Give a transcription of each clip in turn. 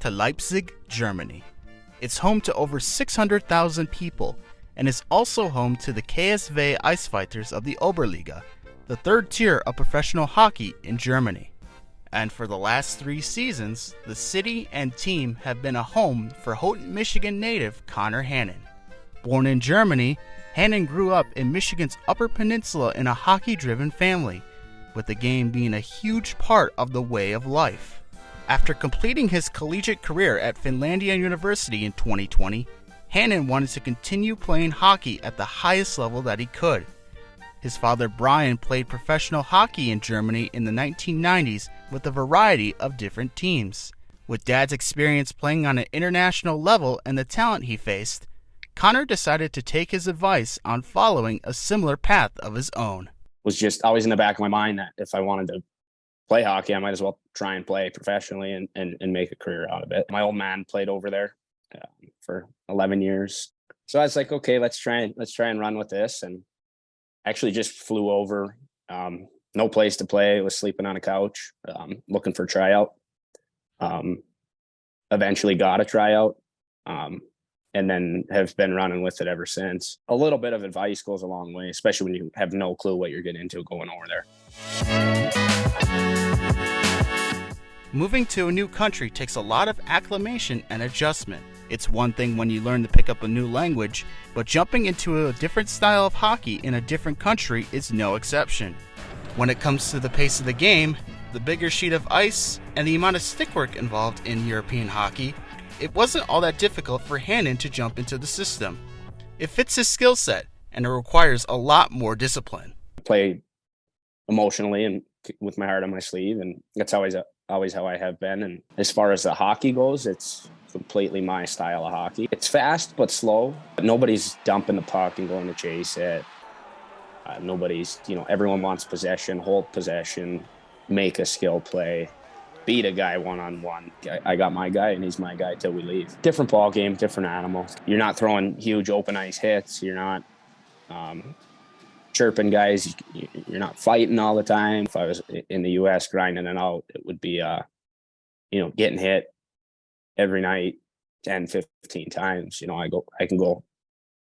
to Leipzig, Germany. It's home to over 600,000 people and is also home to the KSV Eisfighters of the Oberliga, the third tier of professional hockey in Germany. And for the last 3 seasons, the city and team have been a home for Houghton, Michigan native Connor Hannon. Born in Germany, Hannon grew up in Michigan's Upper Peninsula in a hockey-driven family, with the game being a huge part of the way of life. After completing his collegiate career at Finlandia University in 2020, Hannon wanted to continue playing hockey at the highest level that he could. His father Brian played professional hockey in Germany in the 1990s with a variety of different teams. With Dad's experience playing on an international level and the talent he faced, Connor decided to take his advice on following a similar path of his own. Was just always in the back of my mind that if I wanted to play hockey, I might as well try and play professionally and make a career out of it. My old man played over there for 11 years. So I was like, okay, let's try and run with this. And actually just flew over, no place to play, was sleeping on a couch, looking for a tryout. Eventually got a tryout, and then have been running with it ever since. A little bit of advice goes a long way, especially when you have no clue what you're getting into going over there. Moving to a new country takes a lot of acclimation and adjustment. It's one thing when you learn to pick up a new language, but jumping into a different style of hockey in a different country is no exception. When it comes to the pace of the game, the bigger sheet of ice, and the amount of stick work involved in European hockey, it wasn't all that difficult for Hannon to jump into the system. It fits his skill set, and it requires a lot more discipline. Play emotionally and with my heart on my sleeve, and that's always how I have been. And as far as the hockey goes, it's completely my style of hockey. It's fast but slow. Nobody's dumping the puck and going to chase it. Nobody's, everyone wants possession, hold possession, make a skill play, beat a guy one-on-one. I got my guy and he's my guy till we leave. Different ball game, different animal. You're not throwing huge open ice hits. You're not chirping guys. You're not fighting all the time. If I was in the U.S. grinding it out, it would be, getting hit every night 10, 15 times. I can go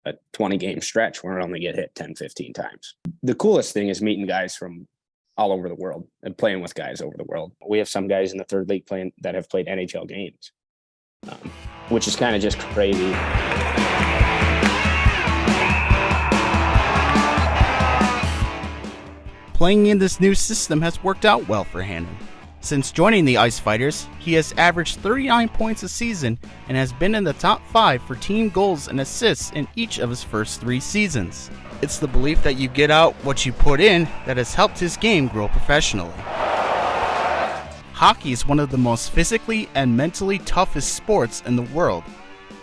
a 20-game stretch where I only get hit 10, 15 times. The coolest thing is meeting guys from all over the world and playing with guys over the world. We have some guys in the third league that have played NHL games, which is kind of just crazy. Playing in this new system has worked out well for Hannon. Since joining the Eisfighters, he has averaged 39 points a season and has been in the top 5 for team goals and assists in each of his first 3 seasons. It's the belief that you get out what you put in that has helped his game grow professionally. Hockey is one of the most physically and mentally toughest sports in the world.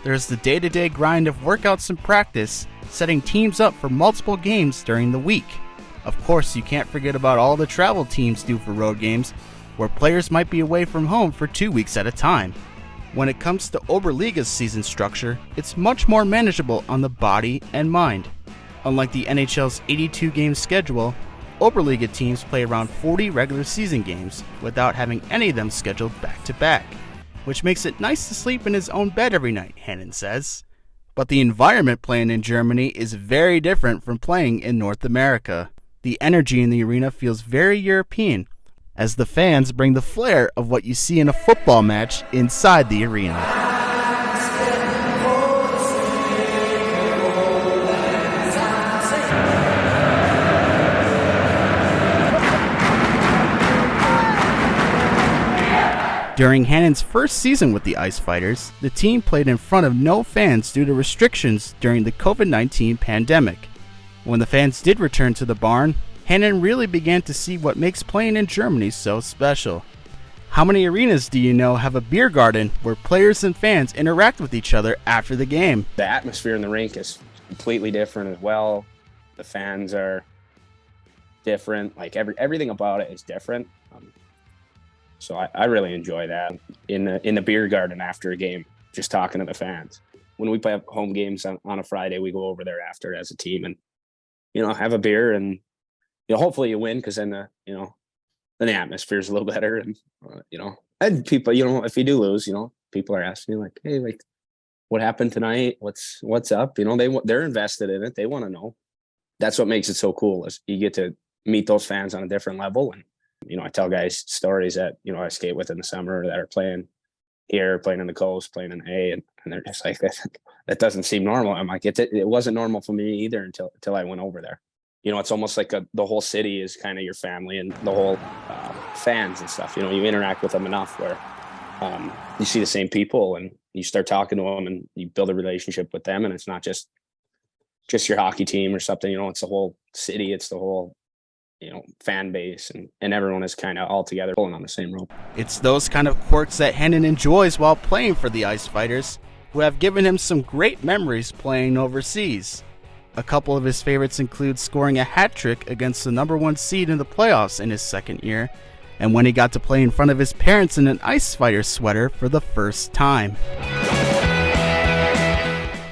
There's the day-to-day grind of workouts and practice, setting teams up for multiple games during the week. Of course, you can't forget about all the travel teams do for road games, where players might be away from home for 2 weeks at a time. When it comes to Oberliga's season structure, it's much more manageable on the body and mind. Unlike the NHL's 82-game schedule, Oberliga teams play around 40 regular season games without having any of them scheduled back-to-back, which makes it nice to sleep in his own bed every night, Hannon says. But the environment playing in Germany is very different from playing in North America. The energy in the arena feels very European, as the fans bring the flair of what you see in a football match inside the arena. During Hannon's first season with the Eisfighters, the team played in front of no fans due to restrictions during the COVID-19 pandemic. When the fans did return to the barn, Hannon really began to see what makes playing in Germany so special. How many arenas do you know have a beer garden where players and fans interact with each other after the game? The atmosphere in the rink is completely different as well. The fans are different. Like everything about it is different. So I really enjoy that. In the beer garden after a game, just talking to the fans. When we play home games on a Friday, we go over there after as a team and have a beer and hopefully you win, because then the atmosphere is a little better and And people, if you do lose, people are asking me like, hey, like, what happened tonight? What's up? They're invested in it. They want to know. That's what makes it so cool is you get to meet those fans on a different level. And, I tell guys stories that, I skate with in the summer that are playing here, playing in the coast, playing in A, and they're just like, that doesn't seem normal. I'm like, it wasn't normal for me either until I went over there. It's almost like the whole city is kind of your family, and the whole fans and stuff. You interact with them enough where you see the same people and you start talking to them and you build a relationship with them. And it's not just your hockey team or something. It's the whole city. It's the whole fan base, and everyone is kind of all together pulling on the same rope. It's those kind of quirks that Hannon enjoys while playing for the Ice Fighters, who have given him some great memories playing overseas. A couple of his favorites include scoring a hat trick against the #1 seed in the playoffs in his second year, and when he got to play in front of his parents in an Ice Fighter sweater for the first time.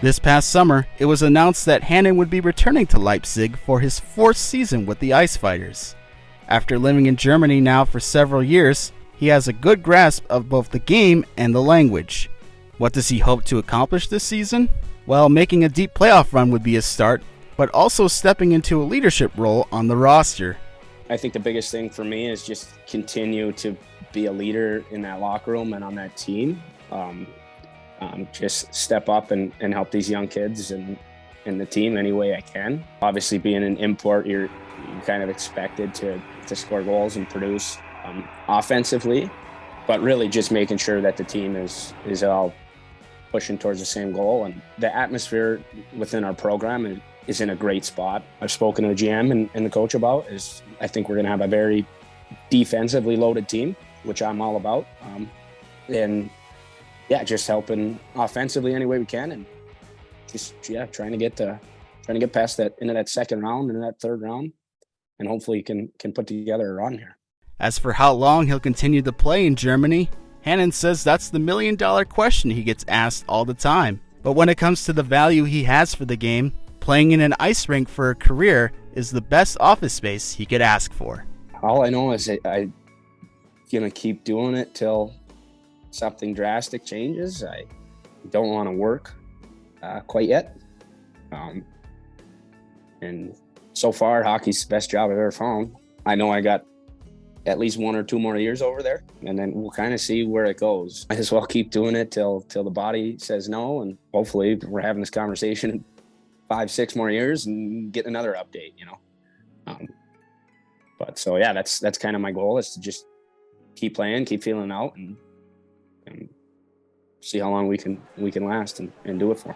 This past summer, it was announced that Hannon would be returning to Leipzig for his 4th season with the Ice Fighters. After living in Germany now for several years, he has a good grasp of both the game and the language. What does he hope to accomplish this season? Well, making a deep playoff run would be a start, but also stepping into a leadership role on the roster. I think the biggest thing for me is just continue to be a leader in that locker room and on that team. Just step up and help these young kids and the team any way I can. Obviously, being an import, you're kind of expected to score goals and produce offensively, but really just making sure that the team is all pushing towards the same goal. And the atmosphere within our program is in a great spot. I've spoken to the GM and the coach about is I think we're going to have a very defensively loaded team, which I'm all about. And yeah, just helping offensively any way we can, and just trying to get past that into that second round and that third round, and hopefully can put together a run here. As for how long he'll continue to play in Germany, Hannon says that's the million-dollar question he gets asked all the time. But when it comes to the value he has for the game, playing in an ice rink for a career is the best office space he could ask for. All I know is I'm gonna keep doing it till something drastic changes. I don't want to work quite yet. And so far, hockey's the best job I've ever found. I know I got at least 1 or 2 more years over there, and then we'll kind of see where it goes. I as well keep doing it till the body says no, and hopefully we're having this conversation in 5-6 more years and get another update, But so yeah, that's kind of my goal, is to just keep playing, keep feeling out, and see how long we can last and do it for.